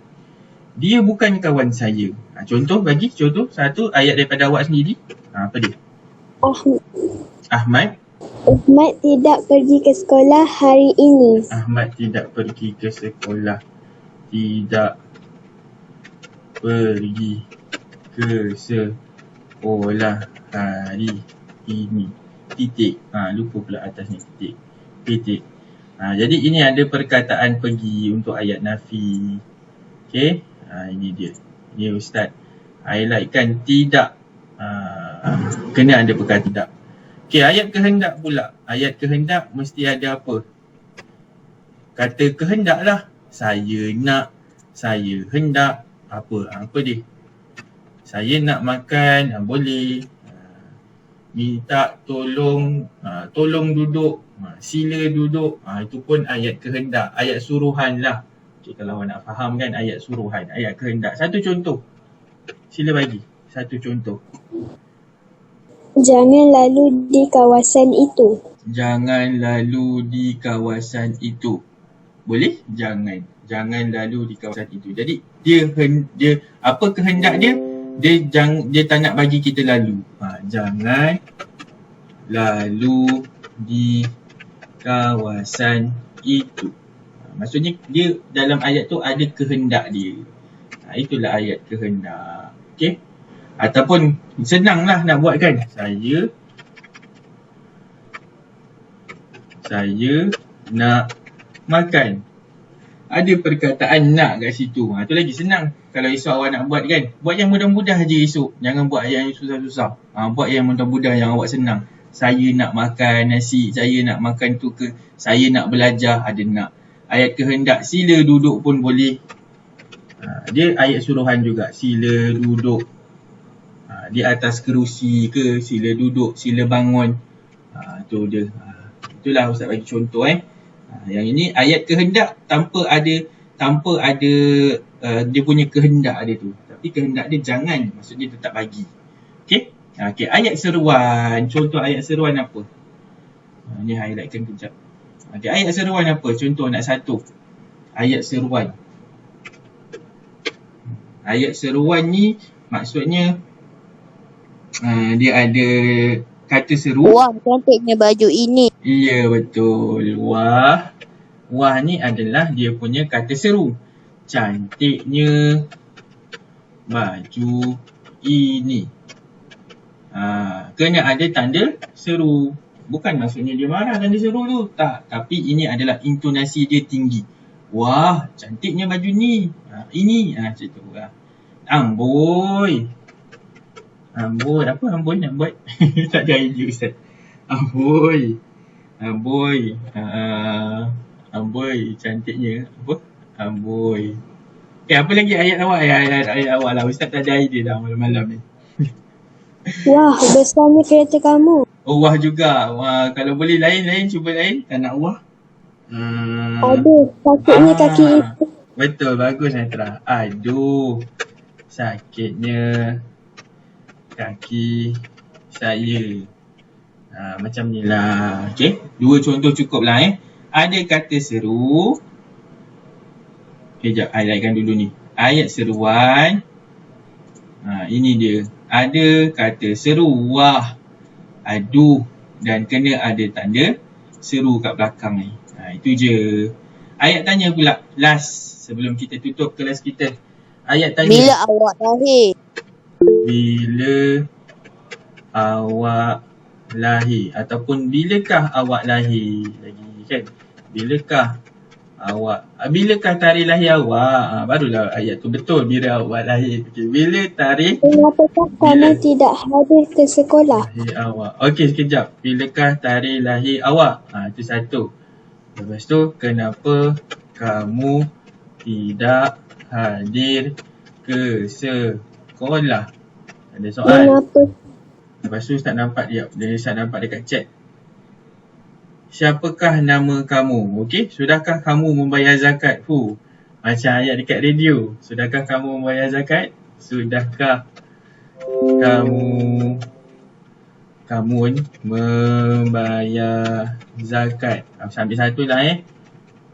Dia bukan kawan saya. Contoh, bagi contoh satu ayat daripada awak sendiri. Apa dia? Ahmad tidak pergi ke sekolah hari ini. Ahmad tidak pergi ke sekolah. Tidak pergi ke sekolah hari ini. Titik. Lupa pula atas ni titik. Jadi ini ada perkataan pergi untuk ayat nafi. Okey. Ini dia. Ini Ustaz highlightkan tidak. Kena ada perkataan tidak. Okey, ayat kehendak pula. Ayat kehendak mesti ada apa? Kata kehendak lah. Saya nak, saya hendak. Apa dia? Saya nak makan, boleh. Minta tolong, tolong duduk, sila duduk. Itu pun ayat kehendak, ayat suruhan lah. Okay, kalau awak nak faham kan ayat suruhan, ayat kehendak. Satu contoh. Sila bagi satu contoh. Jangan lalu di kawasan itu. Jangan lalu di kawasan itu. Boleh? Jangan lalu di kawasan itu. Jadi dia apa kehendak dia? Dia tak nak bagi kita lalu. Jangan lalu di kawasan itu. Maksudnya dia dalam ayat tu ada kehendak dia. Itulah ayat kehendak. Okey? Ataupun senanglah nak buat kan. Saya nak makan. Ada perkataan nak kat situ. Tu lagi senang. Kalau esok awak nak buat kan. Buat yang mudah-mudah je esok. Jangan buat yang susah-susah. Buat yang mudah-mudah yang awak senang. Saya nak makan nasi. Saya nak makan tu ke. Saya nak belajar. Ada nak. Ayat kehendak. Sila duduk pun boleh. Dia ayat suruhan juga. Sila duduk. Di atas kerusi ke. Sila duduk. Sila bangun. Tu dia. Itulah Ustaz bagi contoh Yang ini ayat kehendak tanpa ada dia punya kehendak dia tu. Tapi kehendak dia jangan. Maksudnya dia tak bagi. Okey? Okey, ayat seruan. Contoh ayat seruan apa? Ni highlightkan kejap. Okey, ayat seruan apa? Contoh nak satu. Ayat seruan. Ayat seruan ni maksudnya dia ada kata seru. Wah, cantiknya baju ini. Ya, betul. Wah ni adalah dia punya kata seru. Cantiknya baju ini. Kena ada tanda seru. Bukan maksudnya dia marah tanda seru tu. Tak. Tapi ini adalah intonasi dia tinggi. Wah, cantiknya baju ni. Ini. Macam tu lah. Amboi. Apa amboi nak buat? Tak ada idea Ustaz. Amboi. Amboi cantiknya. Apa? Amboi. Apa lagi ayat awak? Ayat awak lah. Ustaz tak ada idea dah malam-malam ni. Wah, besarnya kereta kamu. Wah juga. Wah, kalau boleh lain, cuba lain. Tak nak wah. Aduh, sakitnya kaki itu. Betul, bagus Netra. Aduh, sakitnya kaki saya. Macam ni lah. Okay, dua contoh cukup lah Ada kata seru. Okay, jap, highlightkan dulu ni. Ayat seruan. Ini dia. Ada kata seru. Wah, aduh. Dan kena ada tanda seru kat belakang ni. Itu je. Ayat tanya pula. Last. Sebelum kita tutup kelas kita. Ayat tanya. Bila awak lahir? Bila awak lahir. Ataupun bilakah awak lahir. Lagi kan. Bilakah awak. Bilakah tarikh lahir awak? Barulah ayat tu betul, bila awak lahir. Okay. Bila tarikh Mengapakah kamu tidak hadir ke sekolah? lahir awak? Okey, sekejap. Bilakah tarikh lahir awak? Itu satu. Lepas tu, kenapa kamu tidak hadir ke sekolah? Ada soal. Mengapa Lepas tu Ustaz nampak dia. Ustaz nampak dekat chat. Siapakah nama kamu? Okey, sudahkah kamu membayar zakat? Macam ayat dekat radio. Sudahkah kamu membayar zakat? Sudahkah kamu membayar zakat? Sambil satu lah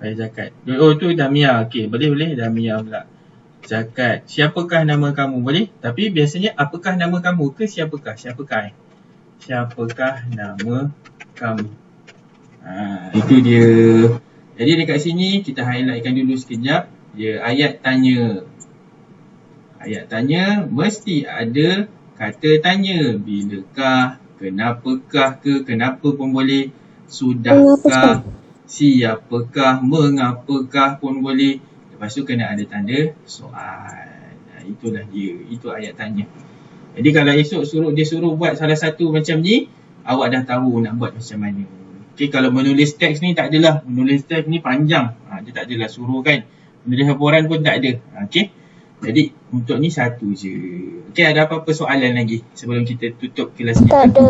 bayar zakat. Oh tu Damia. Okey, boleh Damia pula. Zakat. Siapakah nama kamu? Boleh? Tapi biasanya apakah nama kamu ke siapakah? Siapakah nama kamu? Itu dia. Jadi dekat sini kita highlightkan dulu sekejap. Dia ayat tanya. Ayat tanya mesti ada kata tanya. Bilakah, kenapakah ke, kenapa pun boleh. Sudahkah, siapakah, mengapakah pun boleh. Lepas tu kena ada tanda soal. Itulah dia. Itu ayat tanya. Jadi kalau esok dia suruh buat salah satu macam ni, awak dah tahu nak buat macam mana. Okay, kalau menulis teks ni tak adalah. Menulis teks ni panjang. Dia tak adalah suruh kan. Menulis laporan pun tak ada. Okay. Jadi untuk ni satu je. Okay, ada apa-apa soalan lagi sebelum kita tutup kelas kita? tak ada?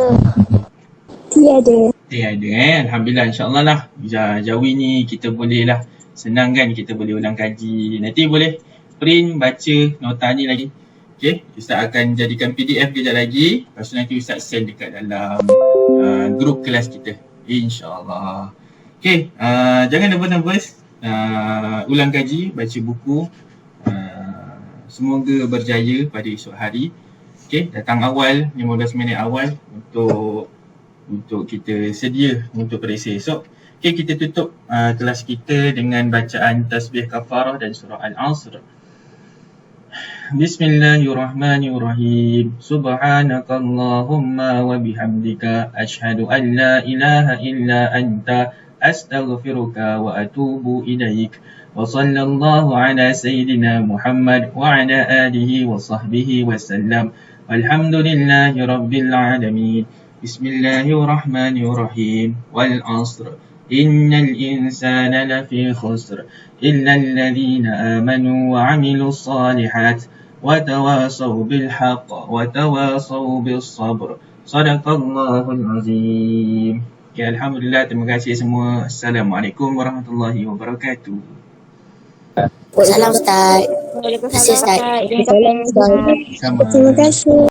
Tiada. Ada Alhamdulillah, insyaAllah lah. Jawi ni kita boleh lah. Senang kan, kita boleh ulang kaji. Nanti boleh print, baca nota ni lagi. Okay, Ustaz akan jadikan PDF kejap lagi. Lepas tu nanti Ustaz send dekat dalam grup kelas kita. InsyaAllah. Okay, jangan nervous. Ulang kaji, baca buku. Semoga berjaya pada esok hari. Okay, datang awal, 15 minit awal untuk kita sedia untuk periksa esok. Okay, kita tutup kelas kita dengan bacaan tasbih kafarah dan surah Al-Asr. Bismillahirrahmanirrahim. Subhanakallahumma wa bihamdika ashhadu an la ilaha illa anta astaghfiruka wa atubu ilaik. Wa sallallahu ala sayyidina Muhammad wa ala alihi wa sahbihi wa sallam. Walhamdulillahi rabbil alamin. Bismillahirrahmanirrahim. Wal 'asr. Innal insana lafi khusr illa alladhina amanu wa 'amilus salihat wa tawasaw bil haqq wa tawasaw bis sabr. Sadaqallahul azim. Okay, alhamdulillah, terima kasih semua. Assalamualaikum warahmatullahi wabarakatuh. Salam Ustaz. Terima kasih Ustaz. Terima kasih.